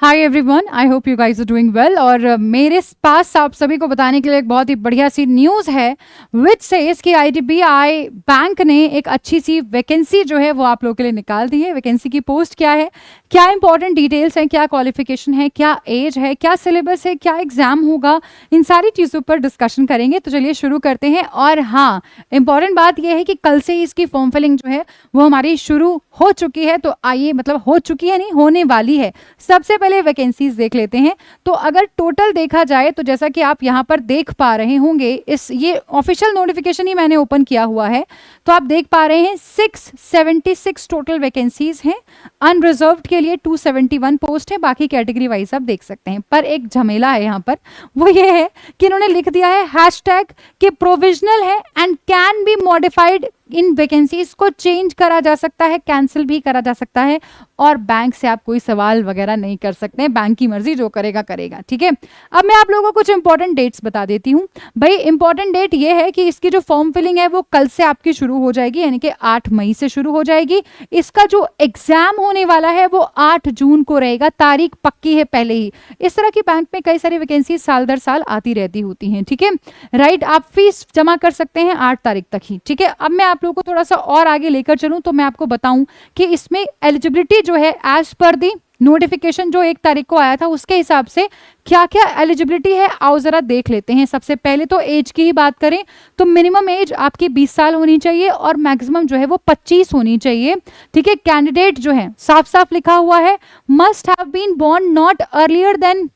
Hi everyone, I hope you guys are doing well. और मेरे पास आप सभी को बताने के लिए एक बहुत ही बढ़िया सी न्यूज़ है विच सेज कि आईडीबीआई बैंक ने एक अच्छी सी वैकेंसी जो है वो आप लोगों के लिए निकाल दी है। वैकेंसी की पोस्ट क्या है, क्या इंपॉर्टेंट डिटेल्स हैं, क्या क्वालिफिकेशन है, क्या एज है, क्या सिलेबस है, क्या एग्जाम होगा, इन सारी चीज़ों पर डिस्कशन करेंगे। तो चलिए शुरू करते हैं। और हाँ, इंपॉर्टेंट बात यह है कि कल से ही इसकी फॉर्म फिलिंग जो है वो हमारी शुरू हो चुकी है। तो आइए, मतलब हो चुकी है नहीं, होने वाली है। सबसे पहले वैकेंसीज देख लेते हैं। तो अगर टोटल देखा जाए तो जैसा कि आप यहाँ पर देख पा रहे होंगे, इस ये ऑफिशियल नोटिफिकेशन ही मैंने ओपन किया हुआ है, तो आप देख पा रहे हैं 676 टोटल वैकेंसीज हैं। अनरिजर्व्ड के लिए 271 पोस्ट है, बाकी कैटेगरी वाइज आप देख सकते हैं। पर एक झमेला है यहाँ पर, वो ये है कि इन्होंने लिख दिया है हैशटैग कि प्रोविजनल है and can be modified. In vacancies को चेंज करा जा सकता है, कैंसिल भी करा जा सकता है, और बैंक से आप कोई सवाल वगैरह नहीं कर सकते हैं। बैंक की मर्जी, जो करेगा करेगा। ठीक है, अब मैं आप लोगों को कुछ इंपॉर्टेंट डेट्स बता देती हूँ। भाई इंपॉर्टेंट डेट ये है कि इसकी जो फॉर्म फिलिंग है वो कल से आपकी शुरू हो जाएगी, यानी कि 8 मई से शुरू हो जाएगी। इसका जो एग्जाम होने वाला है वो 8 जून को रहेगा, तारीख पक्की है पहले ही। इस तरह की बैंक में कई सारी वैकेंसी साल दर साल आती रहती होती हैं। ठीक है, राइट। आप फीस जमा कर सकते हैं 8 तारीख तक ही। ठीक है, अब मैं आप लोगों को थोड़ा सा और आगे लेकर चलूं तो मैं आपको बताऊं कि इसमें एलिजिबिलिटी जो है एज पर दी नोटिफिकेशन जो 1 तारीख को आया था उसके हिसाब से क्या क्या एलिजिबिलिटी है, आओ जरा देख लेते हैं। सबसे पहले तो एज की ही बात करें तो मिनिमम एज आपकी 20 साल होनी चाहिए और मैक्सिमम जो है वो 25 होनी चाहिए। ठीक है, कैंडिडेट जो है साफ साफ लिखा हुआ है must have been born not earlier than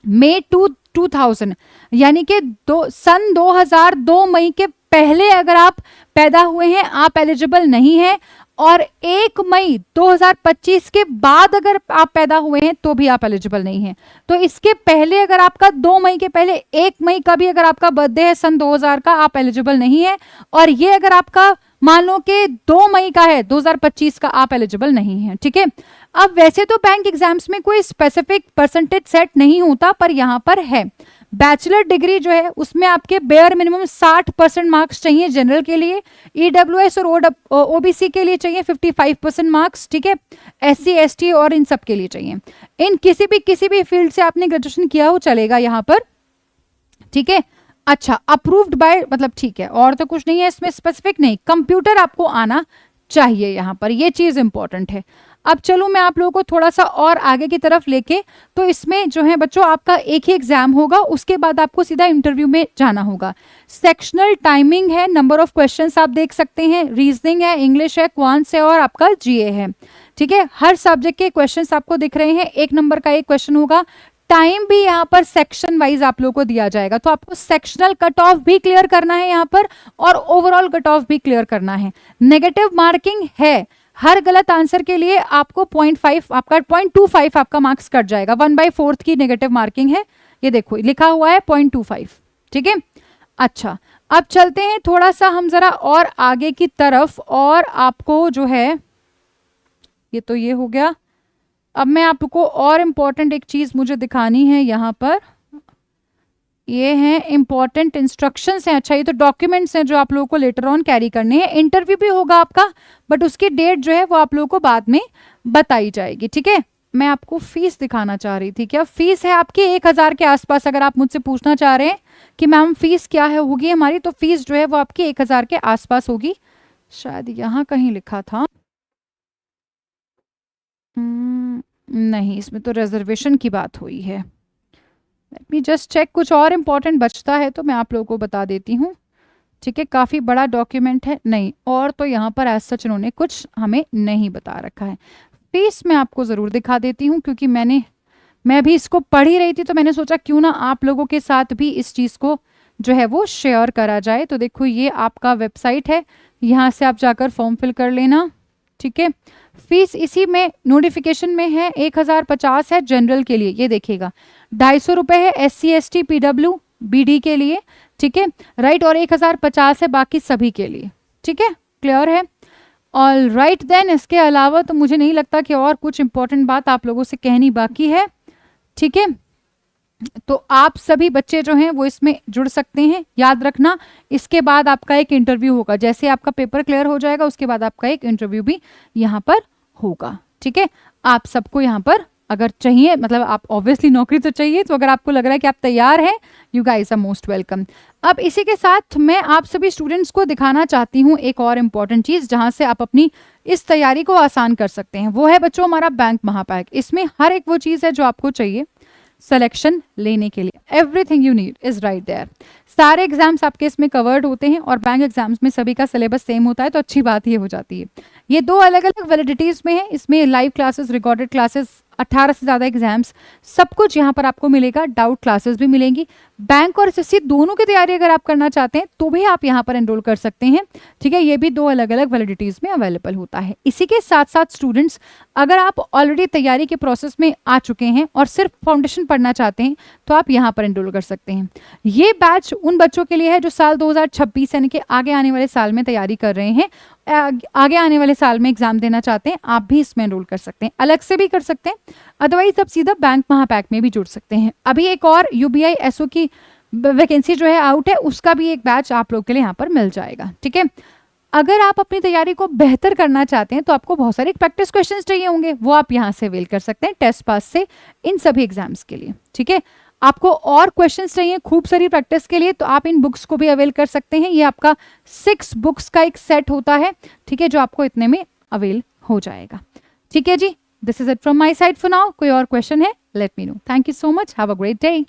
May 2000, यानी कि सन 2002 मई के पहले अगर आप पैदा हुए हैं आप एलिजिबल नहीं हैं, और 1 मई 2025 के बाद अगर आप पैदा हुए हैं तो भी आप एलिजिबल नहीं हैं। तो इसके पहले अगर आपका 2 मई के पहले 1 मई का भी अगर आपका बर्थडे है सन 2000 का, आप एलिजिबल नहीं है। और ये अगर आपका मान लो कि 2 मई का है 2025 का, आप एलिजिबल नहीं है। ठीक है, अब वैसे तो बैंक एग्जाम्स में कोई स्पेसिफिक परसेंटेज सेट नहीं होता, पर यहाँ पर है। बैचलर डिग्री जो है उसमें आपके बेयर मिनिमम 60% मार्क्स चाहिए जनरल के लिए, ईडब्ल्यूएस और ओबीसी के लिए चाहिए 55% मार्क्स। ठीक है, एससी एसटी और इन सब के लिए चाहिए। इन किसी भी फील्ड से आपने ग्रेजुएशन किया हो चलेगा यहाँ पर। ठीक है, अच्छा, अप्रूव्ड बाय, मतलब ठीक है, और तो कुछ नहीं है इसमें स्पेसिफिक नहीं। कंप्यूटर आपको आना चाहिए, यहाँ पर ये चीज इंपॉर्टेंट है। अब चलो मैं आप लोगों को थोड़ा सा और आगे की तरफ लेके, तो इसमें जो है बच्चों आपका एक ही एग्जाम होगा, उसके बाद आपको सीधा इंटरव्यू में जाना होगा। सेक्शनल टाइमिंग है, नंबर ऑफ क्वेश्चंस आप देख सकते हैं, रीजनिंग है, इंग्लिश है, क्वांट्स है और आपका जीए है। ठीक है, हर सब्जेक्ट के क्वेश्चंस आपको दिख रहे हैं, 1 नंबर का एक क्वेश्चन होगा। टाइम भी यहाँ पर सेक्शन वाइज आप लोगों को दिया जाएगा, तो आपको सेक्शनल कट ऑफ भी क्लियर करना है यहाँ पर और ओवरऑल कट ऑफ भी क्लियर करना है। नेगेटिव मार्किंग है, हर गलत आंसर के लिए आपको 0.5 आपका 0.25 आपका मार्क्स कट जाएगा। 1/4 की नेगेटिव मार्किंग है, ये देखो लिखा हुआ है 0.25। ठीक है, अच्छा अब चलते हैं थोड़ा सा हम जरा और आगे की तरफ, और आपको जो है ये तो ये हो गया। अब मैं आपको और इम्पॉर्टेंट एक चीज मुझे दिखानी है यहाँ पर, ये हैं इंपॉर्टेंट इंस्ट्रक्शंस हैं। अच्छा, ये तो डॉक्यूमेंट्स हैं जो आप लोगों को लेटर ऑन कैरी करने हैं। इंटरव्यू भी होगा आपका, बट उसकी डेट जो है वो आप लोगों को बाद में बताई जाएगी। ठीक है, मैं आपको फीस दिखाना चाह रही थी। क्या फीस है आपकी 1000 के आसपास। अगर आप मुझसे पूछना चाह रहे हैं कि मैम फीस क्या है होगी हमारी, तो फीस जो है वो आपकी 1000 के आसपास होगी। शायद यहाँ कहीं लिखा था, नहीं, इसमें तो रिजर्वेशन की बात हुई है। लेट मी जस्ट चेक, कुछ और इम्पोर्टेंट बचता है तो मैं आप लोगों को बता देती हूँ। ठीक है, काफ़ी बड़ा डॉक्यूमेंट है, नहीं और तो यहाँ पर एज सच उन्होंने कुछ हमें नहीं बता रखा है। फीस मैं आपको ज़रूर दिखा देती हूँ, क्योंकि मैं भी इसको पढ़ ही रही थी, तो मैंने सोचा क्यों ना आप लोगों के साथ भी इस चीज़ को जो है वो शेयर करा जाए। तो देखो ये आपका वेबसाइट है, यहाँ से आप जाकर फॉर्म फिल कर लेना। ठीक है, फीस इसी में नोटिफिकेशन में है 1050 है जनरल के लिए, ये देखिएगा। 250 रुपये है SC ST PW BD के लिए। ठीक है, राइट, और 1050 है बाकी सभी के लिए। ठीक है, क्लियर है। ऑल राइट देन, इसके अलावा तो मुझे नहीं लगता कि और कुछ इंपॉर्टेंट बात आप लोगों से कहनी बाकी है। ठीक है, तो आप सभी बच्चे जो हैं वो इसमें जुड़ सकते हैं। याद रखना, इसके बाद आपका एक इंटरव्यू होगा, जैसे आपका पेपर क्लियर हो जाएगा उसके बाद आपका एक इंटरव्यू भी यहाँ पर होगा। ठीक है, आप सबको यहाँ पर अगर चाहिए, मतलब आप ऑब्वियसली नौकरी तो चाहिए, तो अगर आपको लग रहा है कि आप तैयार हैं, you guys are most welcome. अब इसी के साथ मैं आप सभी स्टूडेंट्स को दिखाना चाहती हूँ एक और इम्पॉर्टेंट चीज़, जहाँ से आप अपनी इस तैयारी को आसान कर सकते हैं। वो है बच्चों हमारा बैंक महापैक। इसमें हर एक वो चीज़ है जो आपको चाहिए सिलेक्शन लेने के लिए। Everything you need is right there. सारे एग्जाम्स आपके इसमें कवर्ड होते हैं और बैंक एग्जाम्स में सभी का सिलेबस सेम होता है, तो अच्छी बात ये हो जाती है। ये 2 अलग अलग वैलिडिटीज में है। इसमें लाइव क्लासेस, रिकॉर्डेड क्लासेस, 18 से ज़्यादा एग्जाम्स, सब कुछ यहाँ पर आपको मिलेगा। डाउट क्लासेस भी मिलेंगी। बैंक और एसएससी दोनों की तैयारी अगर आप करना चाहते हैं तो भी आप यहाँ पर एनरोल कर सकते हैं। ठीक है, ये भी 2 अलग अलग वैलिडिटीज़ में अवेलेबल होता है। इसी के साथ साथ स्टूडेंट्स, अगर आप ऑलरेडी तैयारी के प्रोसेस में आ चुके हैं और सिर्फ फाउंडेशन पढ़ना चाहते हैं तो आप यहाँ पर एनरोल कर सकते हैं। ये बैच उन बच्चों के लिए है जो साल 2026 यानी कि आगे आने वाले साल में तैयारी कर रहे हैं, आगे आने वाले साल में एग्जाम देना चाहते हैं। आप भी इसमें एनरोल कर सकते हैं, अलग से भी कर सकते हैं, अदरवाइज आप सीधा बैंक महापैक में भी जुड़ सकते हैं। अभी एक और यूबीआई एसओ की वैकेंसी जो है आउट है, उसका भी एक बैच आप लोग के लिए यहाँ पर मिल जाएगा। ठीक है, अगर आप अपनी तैयारी को बेहतर करना चाहते हैं तो आपको बहुत सारे प्रैक्टिस क्वेश्चंस चाहिए होंगे, वो आप यहाँ से अवेल कर सकते हैं टेस्ट पास से इन सभी एग्जाम्स के लिए। ठीक है, आपको और क्वेश्चंस चाहिए खूब सारी प्रैक्टिस के लिए, तो आप इन बुक्स को भी अवेल कर सकते हैं। ये आपका 6 बुक्स का एक सेट होता है, ठीक है, जो आपको इतने में अवेल हो जाएगा। ठीक है जी, this is it from my side for now. कोई और क्वेश्चन है, let me know. Thank you so much, have a great day.